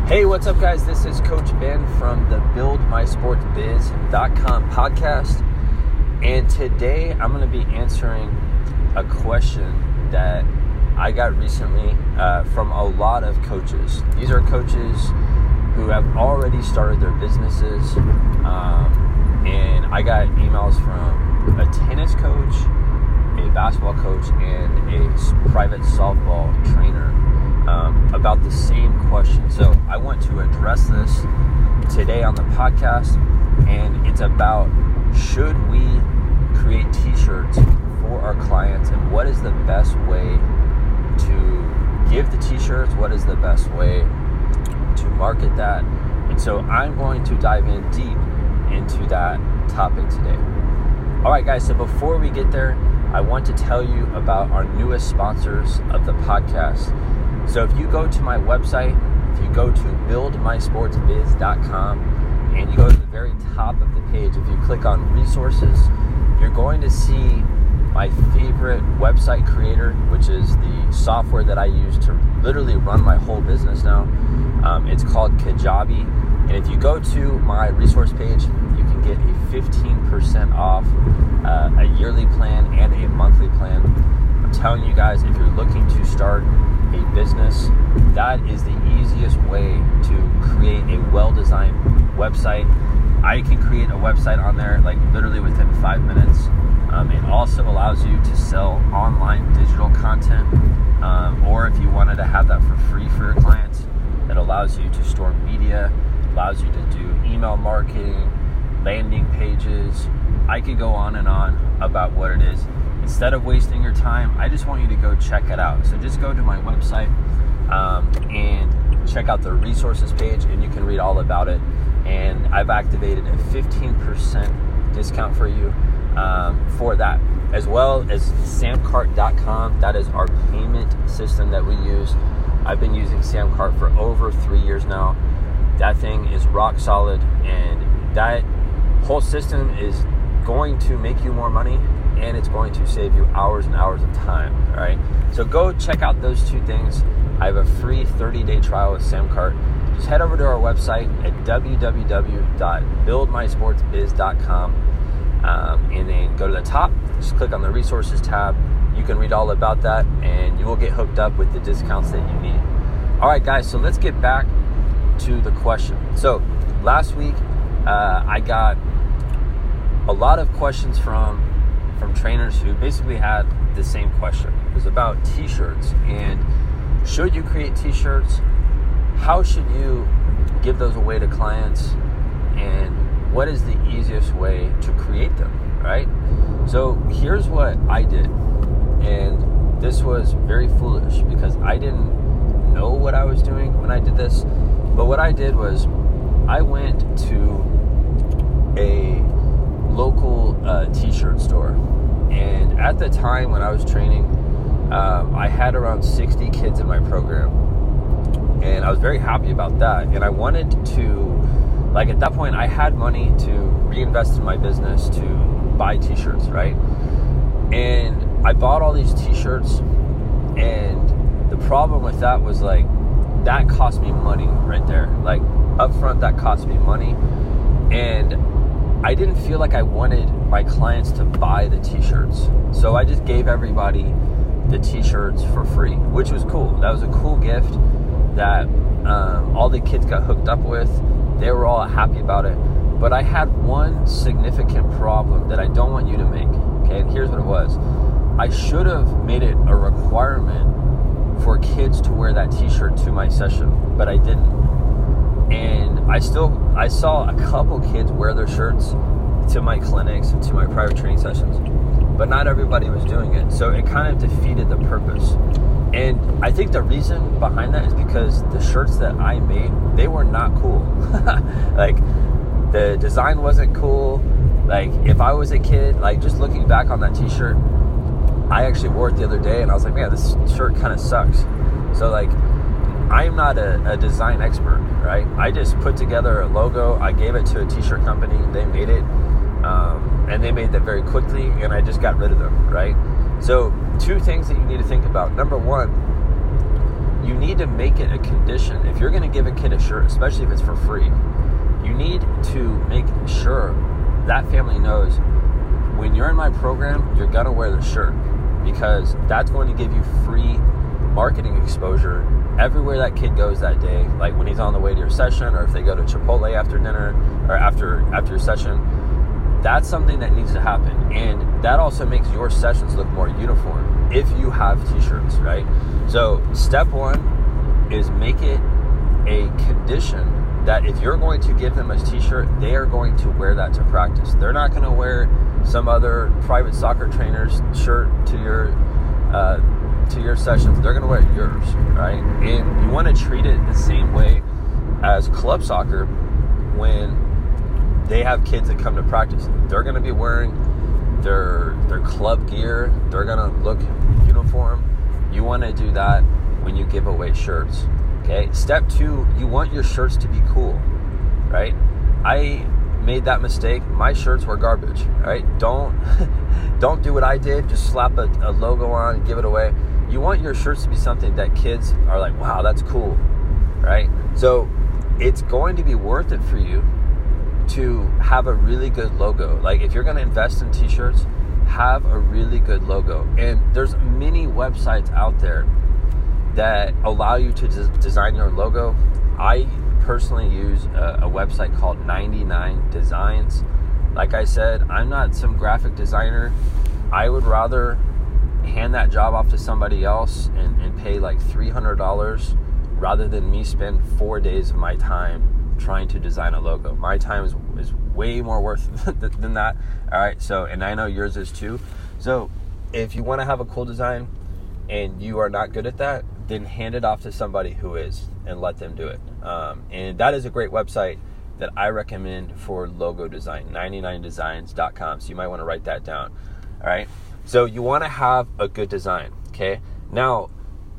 Hey, what's up, guys? This is Coach Ben from the BuildMySportsBiz.com podcast. And today I'm going to be answering a question that I got recently from a lot of coaches. These are coaches who have already started their businesses. And I got emails from a tennis coach, a basketball coach, and a private softball trainer about the same question. So I want to address this today on the podcast, and it's about, should we create t-shirts for our clients, and what is the best way to give the t-shirts? What is the best way to market that? And so I'm going to dive in deep into that topic today. All right, guys, so before we get there, I want to tell you about our newest sponsors of the podcast. So if you go to my website, if you go to buildmysportsbiz.com and you go to the very top of the page, if you click on resources, you're going to see my favorite website creator, which is the software that I use to literally run my whole business now. It's called Kajabi. And if you go to my resource page, you can get a 15% off a yearly plan and a monthly plan. I'm telling you guys, if you're looking to start a business, that is the easiest way to create a well-designed website. I can create a website on there like literally within 5 minutes. It also allows you to sell online digital content, or if you wanted to have that for free for your clients, it allows you to store media, allows you to do email marketing, landing pages. I could go on and on about what it is. Instead of wasting your time, I just want you to go check it out. So just go to my website and check out the resources page, and you can read all about it. And I've activated a 15% discount for you for that, as well as samcart.com. That is our payment system that we use. I've been using Samcart for over 3 years now. That thing is rock solid, and that whole system is going to make you more money, and it's going to save you hours and hours of time. All right, so go check out those two things. I have a free 30-day trial with Samcart. Just head over to our website at www.buildmysportsbiz.com, and then go to the top, just click on the resources tab. You can read all about that, and you will get hooked up with the discounts that you need. All right, guys, so let's get back to the question. So last week, I got a lot of questions from trainers who basically had the same question. It was about t-shirts, and should you create t-shirts? How should you give those away to clients? And what is the easiest way to create them, right? So here's what I did. And this was very foolish because I didn't know what I was doing when I did this. But what I did was I went to a local t-shirt store. And at the time when I was training, I had around 60 kids in my program. And I was very happy about that. And I wanted to, like at that point, I had money to reinvest in my business to buy t-shirts, right? And I bought all these t-shirts, and the problem with that was like, that cost me money right there. Like up front, that cost me money. And I didn't feel like I wanted my clients to buy the t-shirts. So I just gave everybody the t-shirts for free, which was cool. That was a cool gift that all the kids got hooked up with. They were all happy about it. But I had one significant problem that I don't want you to make. Okay, and here's what it was. I should have made it a requirement for kids to wear that t-shirt to my session, but I didn't. And I saw a couple kids wear their shirts to my clinics and to my private training sessions, but not everybody was doing it. So it kind of defeated the purpose. And I think the reason behind that is because the shirts that I made, they were not cool. Like the design wasn't cool. Like if I was a kid, like just looking back on that t-shirt, I actually wore it the other day and I was like, man, this shirt kind of sucks. So like, I am not a design expert, right? I just put together a logo. I gave it to a t-shirt company. They made it. And they made that very quickly, and I just got rid of them, right? So 2 things that you need to think about. Number 1, you need to make it a condition. If you're going to give a kid a shirt, especially if it's for free, you need to make sure that family knows when you're in my program, you're going to wear the shirt, because that's going to give you free marketing exposure everywhere that kid goes that day. Like when he's on the way to your session, or if they go to Chipotle after dinner or after your session, that's something that needs to happen. And that also makes your sessions look more uniform if you have t-shirts, right? So step one is make it a condition that if you're going to give them a t-shirt, they are going to wear that to practice. They're not going to wear some other private soccer trainer's shirt to your sessions. They're going to wear yours, right? And you want to treat it the same way as club soccer. When they have kids that come to practice, they're going to be wearing their club gear. They're going to look uniform. You want to do that when you give away shirts. Okay. Step two, you want your shirts to be cool, right? I made that mistake. My shirts were garbage, right? Don't do what I did. Just slap a logo on and give it away. You want your shirts to be something that kids are like, wow, that's cool, right? So it's going to be worth it for you to have a really good logo. Like if you're going to invest in t-shirts, have a really good logo. And there's many websites out there that allow you to design your logo. I personally use a website called 99 Designs. Like I said, I'm not some graphic designer. I would rather hand that job off to somebody else and pay like $300 rather than me spend 4 days of my time trying to design a logo. My time is way more worth than that. All right, so, and I know yours is too. So if you want to have a cool design and you are not good at that, then hand it off to somebody who is and let them do it. And that is a great website that I recommend for logo design, 99designs.com. So you might want to write that down. All right. So you want to have a good design. Okay. Now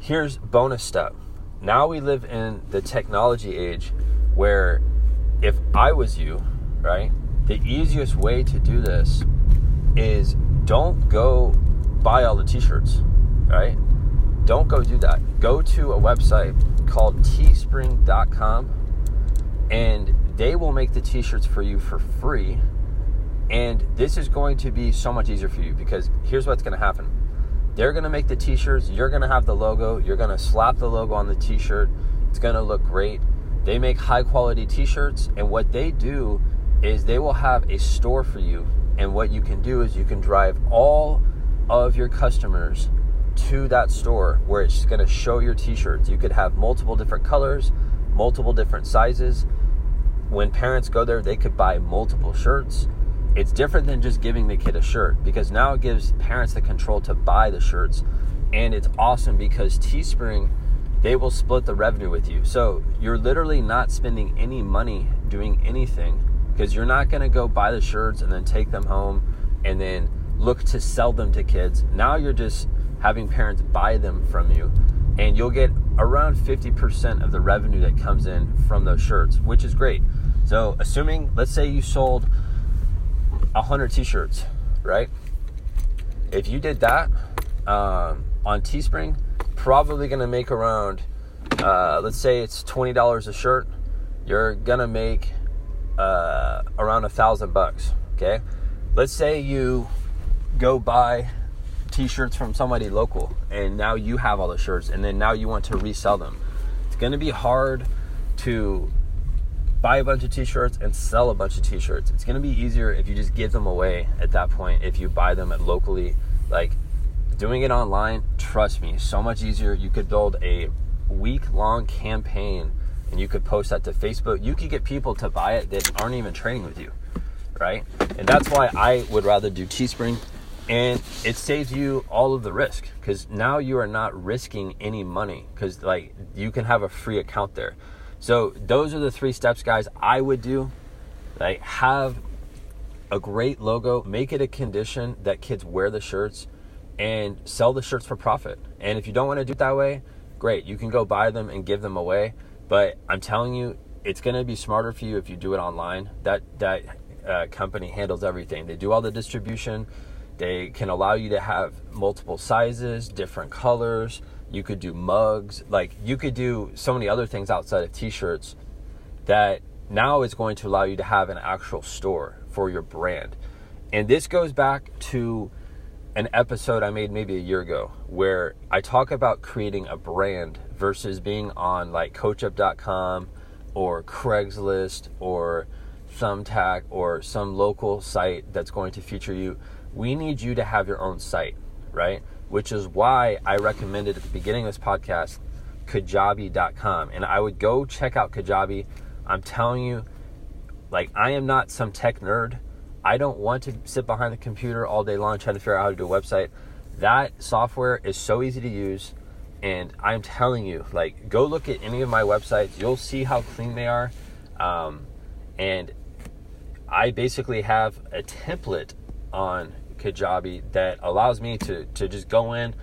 here's bonus step. Now we live in the technology age where if I was you, right, the easiest way to do this is don't go buy all the t-shirts, right? Don't go do that. Go to a website called Teespring.com and they will make the t-shirts for you for free. And this is going to be so much easier for you because here's what's going to happen. They're going to make the t-shirts. You're going to have the logo. You're going to slap the logo on the t-shirt. It's going to look great. They make high quality t-shirts. And what they do is they will have a store for you. And what you can do is you can drive all of your customers to that store where it's going to show your t-shirts. You could have multiple different colors, multiple different sizes. When parents go there, they could buy multiple shirts. It's different than just giving the kid a shirt because now it gives parents the control to buy the shirts. And it's awesome because Teespring, they will split the revenue with you. So you're literally not spending any money doing anything because you're not going to go buy the shirts and then take them home and then look to sell them to kids. Now you're just having parents buy them from you, and you'll get around 50% of the revenue that comes in from those shirts, which is great. So assuming, let's say you sold 100 t-shirts, right? If you did that on Teespring, probably going to make around, let's say it's $20 a shirt. You're going to make around $1,000, okay? Let's say you go buy t-shirts from somebody local and now you have all the shirts and then now you want to resell them. It's going to be hard to buy a bunch of t-shirts and sell a bunch of t-shirts. It's going to be easier if you just give them away at that point. If you buy them at locally, like doing it online, trust me, so much easier. You could build a week-long campaign and you could post that to Facebook. You could get people to buy it that aren't even training with you, right? And that's why I would rather do Teespring. And it saves you all of the risk because now you are not risking any money because like you can have a free account there. So those are the 3 steps, guys, I would do. Like have a great logo, make it a condition that kids wear the shirts and sell the shirts for profit. And if you don't want to do it that way, great. You can go buy them and give them away. But I'm telling you, it's going to be smarter for you if you do it online. That company handles everything. They do all the distribution. They can allow you to have multiple sizes, different colors. You could do mugs. Like, you could do so many other things outside of t-shirts that now is going to allow you to have an actual store for your brand. And this goes back to an episode I made maybe a year ago where I talk about creating a brand versus being on like coachup.com or Craigslist or Thumbtack or some local site that's going to feature you. We need you to have your own site, right? Which is why I recommended at the beginning of this podcast, Kajabi.com. And I would go check out Kajabi. I'm telling you, like, I am not some tech nerd. I don't want to sit behind the computer all day long trying to figure out how to do a website. That software is so easy to use. And I'm telling you, like, go look at any of my websites. You'll see how clean they are. And I basically have a template on Kajabi that allows me to just go in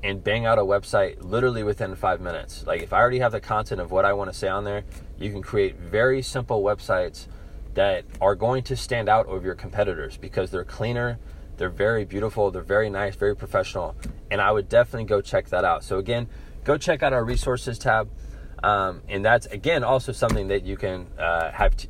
and bang out a website literally within 5 minutes. Like, if I already have the content of what I want to say on there, you can create very simple websites that are going to stand out over your competitors because they're cleaner, they're very beautiful, they're very nice, very professional, and I would definitely go check that out. So again, go check out our resources tab, and that's again also something that you can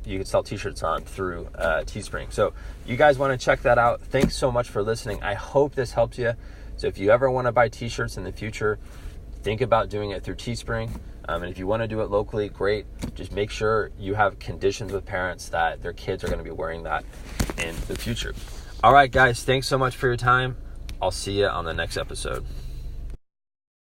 you can sell t-shirts on through Teespring. So you guys want to check that out. Thanks so much for listening. I hope this helps you. So if you ever want to buy t-shirts in the future, think about doing it through Teespring. And if you want to do it locally, great. Just make sure you have conditions with parents that their kids are going to be wearing that in the future. All right, guys, thanks so much for your time. I'll see you on the next episode.